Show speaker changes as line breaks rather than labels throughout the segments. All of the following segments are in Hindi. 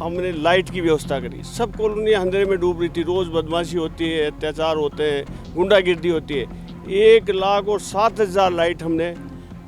हमने लाइट की व्यवस्था करी। सब कॉलोनी अंधेरे में डूब रही थी, रोज़ बदमाशी होती है, अत्याचार होते हैं, गुंडागिर्दी होती है। 1,07,000 लाइट हमने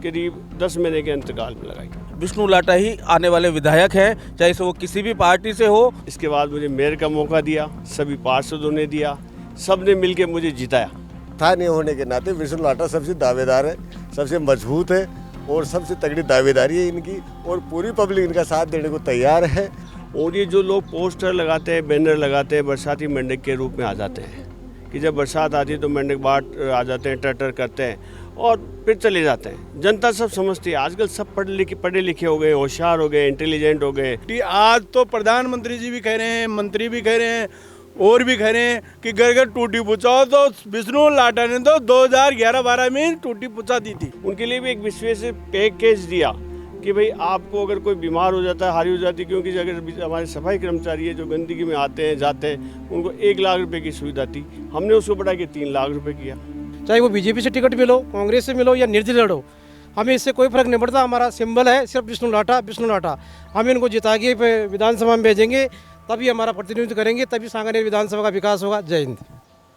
करीब 10 महीने के अंतराल में लगाई।
विष्णु लाटा ही आने वाले विधायक हैं, चाहे वो किसी भी पार्टी से हो।
इसके बाद मुझे मेयर का मौका दिया, सभी पार्षदों ने दिया, सब ने मिल के मुझे जिताया।
स्थानीय होने के नाते विष्णु लाटा सबसे दावेदार है, सबसे मजबूत है और सबसे तगड़ी दावेदारी है इनकी, और पूरी पब्लिक इनका साथ देने को तैयार है।
और ये जो लोग पोस्टर लगाते हैं, बैनर लगाते हैं, बरसाती मेंढक के रूप में आ जाते हैं कि जब बरसात आती है तो मेंढक बाहर आ जाते हैं, टटर करते हैं और फिर चले जाते हैं। जनता सब समझती है, आजकल सब पढ़े लिखे हो गए, होशियार हो गए, इंटेलिजेंट हो गए।
आज तो प्रधानमंत्री जी भी कह रहे हैं, मंत्री भी कह रहे हैं और भी कह रहे हैं कि घर घर टूटी पहुँचाओ, तो विष्णु लाटा ने तो 2011-12 में टूटी पहुँचा दी थी।
उनके लिए भी एक विशेष पैकेज दिया कि भाई आपको अगर कोई बीमार हो जाता है, हारी हो जाती है, क्योंकि अगर हमारे सफाई कर्मचारी है जो गंदगी में आते हैं जाते हैं, उनको 1 लाख रुपए की सुविधा थी, हमने उसको बढ़ा के 3 लाख रुपए किया।
चाहे वो बीजेपी से टिकट मिलो, कांग्रेस से मिलो या निर्दलीय लड़ो, हमें इससे कोई फर्क नहीं पड़ता। हमारा सिंबल है सिर्फ विष्णु लाटा, विष्णु लाटा। हम इनको जिता के विधानसभा में भेजेंगे, तभी हमारा प्रतिनिधित्व करेंगे, तभी सांगानेर विधानसभा का विकास होगा। जय हिंद।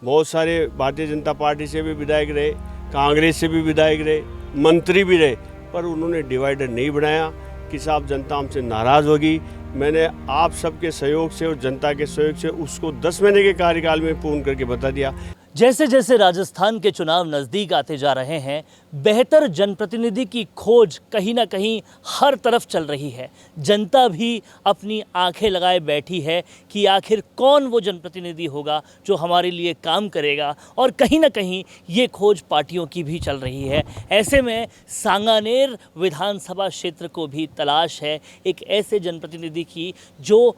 बहुत सारे भारतीय जनता पार्टी से भी विधायक रहे, कांग्रेस से भी विधायक रहे, मंत्री भी रहे, पर उन्होंने डिवाइडर नहीं बनाया कि साहब जनता हमसे नाराज़ होगी। मैंने आप सबके सहयोग से और जनता के सहयोग से उसको 10 महीने के कार्यकाल में पूर्ण करके बता दिया।
जैसे जैसे राजस्थान के चुनाव नज़दीक आते जा रहे हैं, बेहतर जनप्रतिनिधि की खोज कहीं ना कहीं हर तरफ चल रही है। जनता भी अपनी आंखें लगाए बैठी है कि आखिर कौन वो जनप्रतिनिधि होगा जो हमारे लिए काम करेगा, और कहीं ना कहीं ये खोज पार्टियों की भी चल रही है। ऐसे में सांगानेर विधानसभा क्षेत्र को भी तलाश है एक ऐसे जनप्रतिनिधि की जो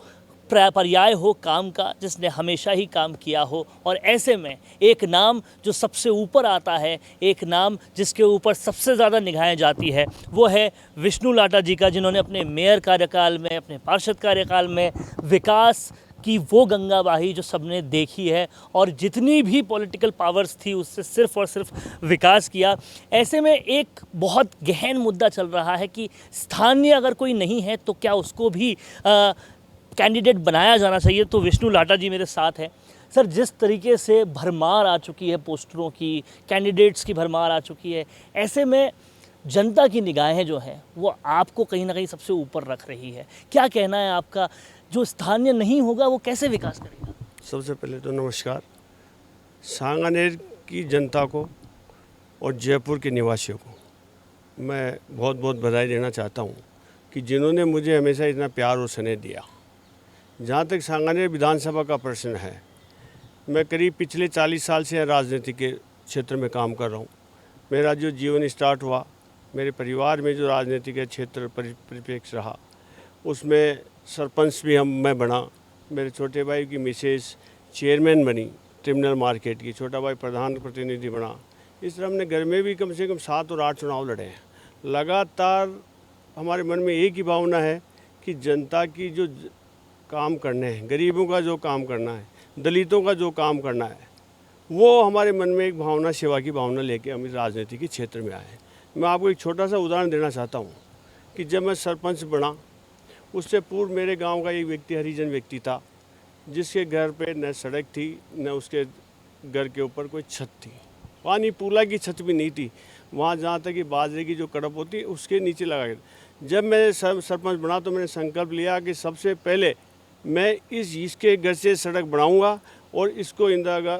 पर्याय हो काम का, जिसने हमेशा ही काम किया हो। और ऐसे में एक नाम जो सबसे ऊपर आता है, एक नाम जिसके ऊपर सबसे ज़्यादा निगाहें जाती है, वो है विष्णु लाटा जी का, जिन्होंने अपने मेयर कार्यकाल में, अपने पार्षद कार्यकाल में विकास की वो गंगा बही जो सबने देखी है, और जितनी भी पॉलिटिकल पावर्स थी उससे सिर्फ और सिर्फ विकास किया। ऐसे में एक बहुत गहन मुद्दा चल रहा है कि स्थानीय अगर कोई नहीं है तो क्या उसको भी कैंडिडेट बनाया जाना चाहिए। तो विष्णु लाटा जी मेरे साथ हैं। सर, जिस तरीके से भरमार आ चुकी है पोस्टरों की, कैंडिडेट्स की भरमार आ चुकी है, ऐसे में जनता की निगाहें जो हैं वो आपको कहीं ना कहीं सबसे ऊपर रख रही है। क्या कहना है आपका, जो स्थानीय नहीं होगा वो कैसे विकास करेगा?
सबसे पहले तो नमस्कार। सांगानेर की जनता को और जयपुर के निवासियों को मैं बहुत बहुत बधाई देना चाहता हूँ कि जिन्होंने मुझे हमेशा इतना प्यार और स्नेह दिया। जहाँ तक सांगानेर विधानसभा का प्रश्न है, मैं करीब पिछले 40 साल से राजनीति के क्षेत्र में काम कर रहा हूँ। मेरा जो जीवन स्टार्ट हुआ, मेरे परिवार में जो राजनीति के क्षेत्र परिप्रेक्ष्य रहा, उसमें सरपंच भी मैं बना, मेरे छोटे भाई की मिसेस चेयरमैन बनी ट्रिब्यूनल मार्केट की, छोटा भाई प्रधान प्रतिनिधि बना। इस तरह हमने घर में भी कम से कम 7 और 8 चुनाव लड़े हैं। लगातार हमारे मन में एक ही भावना है कि जनता की जो काम करने हैं, गरीबों का जो काम करना है, दलितों का जो काम करना है, वो हमारे मन में एक भावना, सेवा की भावना लेके हम इस राजनीति के क्षेत्र में आए हैं। मैं आपको एक छोटा सा उदाहरण देना चाहता हूँ कि जब मैं सरपंच बना, उससे पूर्व मेरे गांव का एक व्यक्ति हरिजन व्यक्ति था, जिसके घर पे न सड़क थी, न उसके घर के ऊपर कोई छत थी, पानी पूला की छत भी नहीं थी। वहाँ जहाँ तक कि बाजरे की जो कड़प होती है उसके नीचे लगा गया। जब मैं सरपंच बना तो मैंने संकल्प लिया कि सबसे पहले मैं इसके घर से सड़क बनाऊंगा और इसको इंदिरा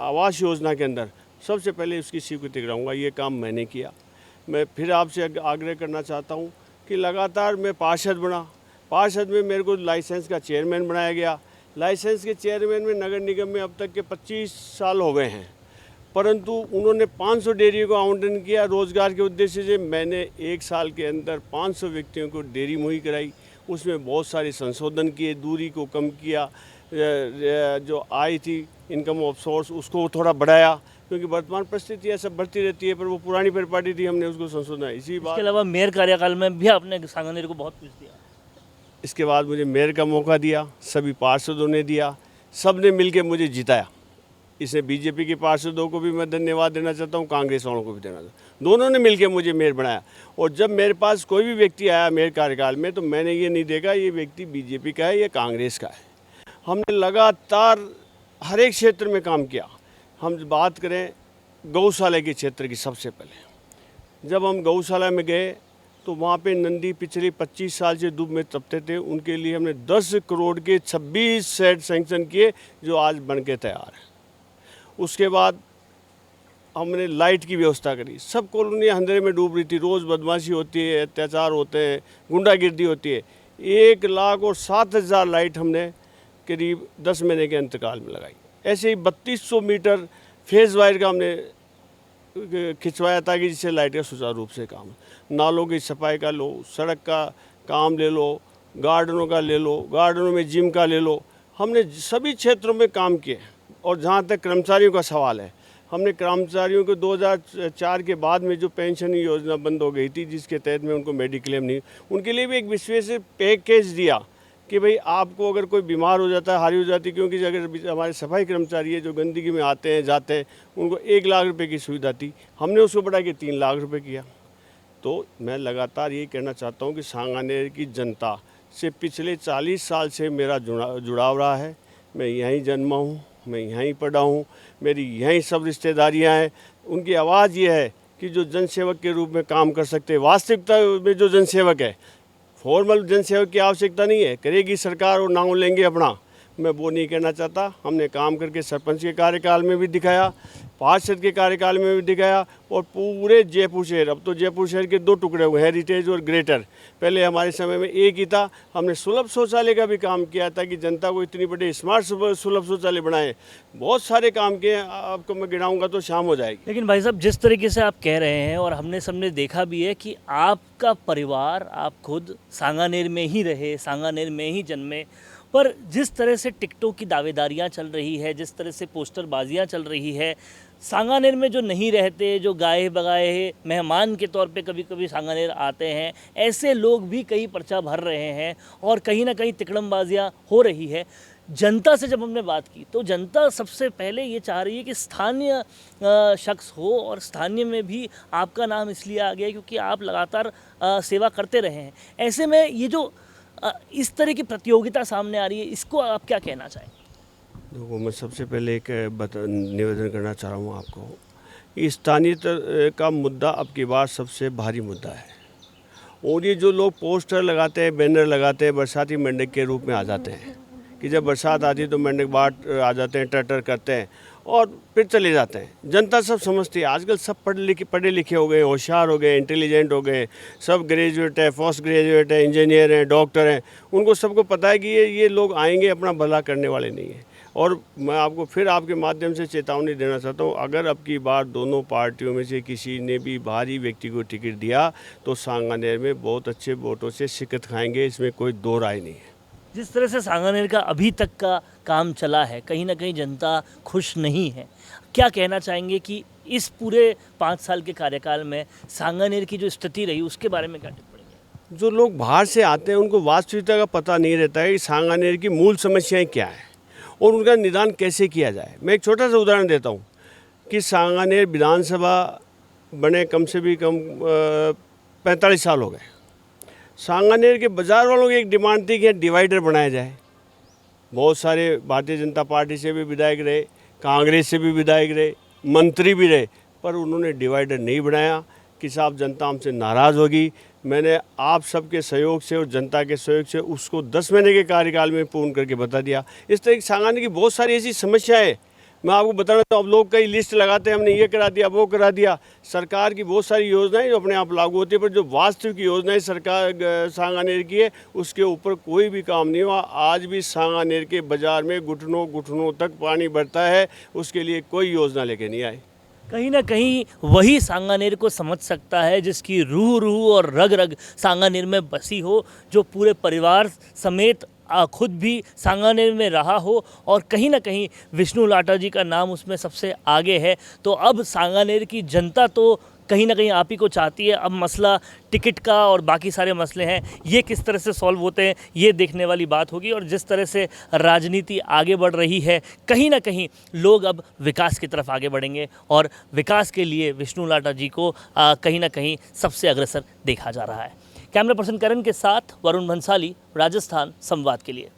आवास योजना के अंदर सबसे पहले उसकी स्वीकृति कराऊंगा। ये काम मैंने किया। मैं फिर आपसे आग्रह करना चाहता हूं कि लगातार मैं पार्षद बना, पार्षद में मेरे को लाइसेंस का चेयरमैन बनाया गया। लाइसेंस के चेयरमैन में नगर निगम में अब तक के 25 साल हो गए हैं, परंतु उन्होंने 500 डेयरी को आवंटन किया रोज़गार के उद्देश्य से। मैंने 1 साल के अंदर 500 व्यक्तियों को डेयरी मुहैया कराई। उसमें बहुत सारे संशोधन किए, दूरी को कम किया, जो आई थी इनकम ऑफ सोर्स उसको थोड़ा बढ़ाया, क्योंकि वर्तमान परिस्थितियाँ सब बढ़ती रहती है, पर वो पुरानी प्रॉपर्टी थी, हमने उसको संशोधन। इसी बात
इसके अलावा मेयर कार्यकाल में भी आपने सांगानेर को बहुत कुछ दिया।
इसके बाद मुझे मेयर का मौका दिया, सभी पार्षदों ने दिया, सब ने मिल के मुझे जिताया। इसमें बीजेपी के पार्षदों को भी मैं धन्यवाद देना चाहता हूँ, कांग्रेस वालों को भी देना चाहता हूँ। दोनों ने मिलकर मुझे मेयर बनाया। और जब मेरे पास कोई भी व्यक्ति आया मेयर कार्यकाल में, तो मैंने ये नहीं देखा ये व्यक्ति बीजेपी का है या कांग्रेस का है। हमने लगातार हर एक क्षेत्र में काम किया। हम बात करें गौशाला के क्षेत्र की, सबसे पहले जब हम गौशाला में गए तो वहाँ पे नंदी पिछले 25 साल से धूप में तपते थे, उनके लिए हमने 10 करोड़ के 26 शेड सैंक्शन किए जो आज बन के तैयार हैं। उसके बाद हमने लाइट की व्यवस्था करी। सब कॉलोनियाँ अंधेरे में डूब रही थी, रोज़ बदमाशी होती है, अत्याचार होते हैं, गुंडागिर्दी होती है। 1,07,000 लाइट हमने करीब 10 महीने के अंतराल में लगाई। ऐसे ही 3200 मीटर फेज वायर का हमने खिंचवाया ताकि जिससे लाइट का सुचारू रूप से काम। नालों की सफाई का लो, सड़क का काम ले लो, गार्डनों का ले लो, गार्डनों में जिम का ले लो, हमने सभी क्षेत्रों में काम किए। और जहाँ तक कर्मचारियों का सवाल है, हमने कर्मचारियों को 2004 के बाद में जो पेंशन योजना बंद हो गई थी, जिसके तहत में उनको मेडिक्लेम नहीं, उनके लिए भी एक विशेष पैकेज दिया कि भाई आपको अगर कोई बीमार हो जाता है, हारी हो जाती है, क्योंकि अगर हमारे सफाई कर्मचारी है जो गंदगी में आते हैं जाते हैं, उनको 1 लाख रुपए की सुविधा थी, हमने उसको बढ़ा के 3 लाख रुपए किया। तो मैं लगातार यही कहना चाहता हूँ कि सांगानेर की जनता से पिछले 40 साल से मेरा जुड़ाव रहा है। मैं यहीं जन्मा हूँ, मैं यहीं पढ़ा हूँ, मेरी यहीं सब रिश्तेदारियाँ हैं। उनकी आवाज़ ये है कि जो जनसेवक के रूप में काम कर सकते हैं, वास्तविकता में जो जनसेवक है, फॉर्मल जनसेवक की आवश्यकता नहीं है, करेगी सरकार और नाम लेंगे अपना, मैं वो नहीं कहना चाहता। हमने काम करके सरपंच के कार्यकाल में भी दिखाया, पार्षद के कार्यकाल में भी दिखाया, और पूरे जयपुर शहर, अब तो जयपुर शहर के 2 टुकड़े हुए, हेरिटेज और ग्रेटर। पहले हमारे समय में एक ही था। हमने सुलभ शौचालय का भी काम किया था कि जनता को इतनी बड़ी स्मार्ट सुलभ शौचालय बनाए। बहुत सारे काम किए, आपको मैं गिनाऊंगा तो शाम हो जाएगी।
लेकिन भाई साहब, जिस तरीके से आप कह रहे हैं और हमने सबने देखा भी है कि आपका परिवार, आप खुद सांगानेर में ही रहे, सांगानेर में ही जन्मे, पर जिस तरह से टिकटों की दावेदारियां चल रही है, जिस तरह से पोस्टरबाजियां चल रही है, सांगानेर में जो नहीं रहते, जो गाए बगाए मेहमान के तौर पे कभी कभी सांगानेर आते हैं, ऐसे लोग भी कई पर्चा भर रहे हैं और कहीं ना कहीं तिकड़मबाजियां हो रही है। जनता से जब हमने बात की तो जनता सबसे पहले ये चाह रही है कि स्थानीय शख्स हो, और स्थानीय में भी आपका नाम इसलिए आ गया क्योंकि आप लगातार सेवा करते रहे हैं। ऐसे में ये जो इस तरह की प्रतियोगिता सामने आ रही है, इसको आप क्या कहना चाहेंगे?
देखो, मैं सबसे पहले एक निवेदन करना चाह रहा हूँ आपको। ये स्थानीय का मुद्दा अब की बार सबसे भारी मुद्दा है। और ये जो लोग पोस्टर लगाते हैं, बैनर लगाते हैं, बरसाती मेंढक के रूप में आ जाते हैं कि जब बरसात आती है तो मेंढक बाहर आ जाते हैं, टर करते हैं और फिर चले जाते हैं। जनता सब समझती है, आजकल सब पढ़े लिखे हो गए, होशियार हो गए, इंटेलिजेंट हो गए, सब ग्रेजुएट है, पोस्ट ग्रेजुएट है, इंजीनियर हैं, डॉक्टर हैं। उनको सबको पता है कि ये लोग आएंगे, अपना भला करने वाले नहीं हैं। और मैं आपको फिर आपके माध्यम से चेतावनी देना चाहता हूँ, अगर अब की बार दोनों पार्टियों में से किसी ने भी बाहरी व्यक्ति को टिकट दिया तो सांगानेर में बहुत अच्छे वोटों से शिकस्त खाएंगे, इसमें कोई दो राय नहीं है।
जिस तरह से सांगानेर का अभी तक का काम चला है, कहीं ना कहीं जनता खुश नहीं है। क्या कहना चाहेंगे कि इस पूरे 5 साल के कार्यकाल में सांगानेर की जो स्थिति रही उसके बारे में क्या टिप्पणी है?
जो लोग बाहर से आते हैं उनको वास्तविकता का पता नहीं रहता है कि सांगानेर की मूल समस्याएं क्या है और उनका निदान कैसे किया जाए। मैं एक छोटा सा उदाहरण देता हूँ कि सांगानेर विधानसभा बने कम से भी कम 45 साल हो गए। सांगानेर के बाज़ार वालों की एक डिमांड थी कि डिवाइडर बनाया जाए। बहुत सारे भारतीय जनता पार्टी से भी विधायक रहे, कांग्रेस से भी विधायक रहे, मंत्री भी रहे, पर उन्होंने डिवाइडर नहीं बनाया कि साहब जनता हमसे नाराज़ होगी। मैंने आप सबके सहयोग से और जनता के सहयोग से उसको 10 महीने के कार्यकाल में पूर्ण करके बता दिया। इस तरह की सांगानेर की बहुत सारी ऐसी समस्याएं हैं, मैं आपको बताना चाहता हूँ। अब लोग कई लिस्ट लगाते हैं, हमने ये करा दिया, वो करा दिया। सरकार की बहुत सारी योजनाएं जो अपने आप लागू होती है, पर जो वास्तविक योजनाएं सरकार सांगानेर की है उसके ऊपर कोई भी काम नहीं हुआ। आज भी सांगानेर के बाज़ार में घुटनों तक पानी भरता है, उसके लिए कोई योजना लेके नहीं आई।
कहीं ना कहीं वही सांगानेर को समझ सकता है जिसकी रूह और रग रग सांगानेर में बसी हो, जो पूरे परिवार समेत खुद भी सांगानेर में रहा हो, और कहीं ना कहीं विष्णु लाटा जी का नाम उसमें सबसे आगे है। तो अब सांगानेर की जनता तो कहीं ना कहीं आप ही को चाहती है। अब मसला टिकट का और बाकी सारे मसले हैं, ये किस तरह से सॉल्व होते हैं ये देखने वाली बात होगी। और जिस तरह से राजनीति आगे बढ़ रही है, कहीं ना कहीं लोग अब विकास की तरफ आगे बढ़ेंगे और विकास के लिए विष्णु लाटा जी को कहीं ना कहीं सबसे अग्रसर देखा जा रहा है। कैमरा पर्सन करण के साथ वरुण भंसाली, राजस्थान संवाद के लिए।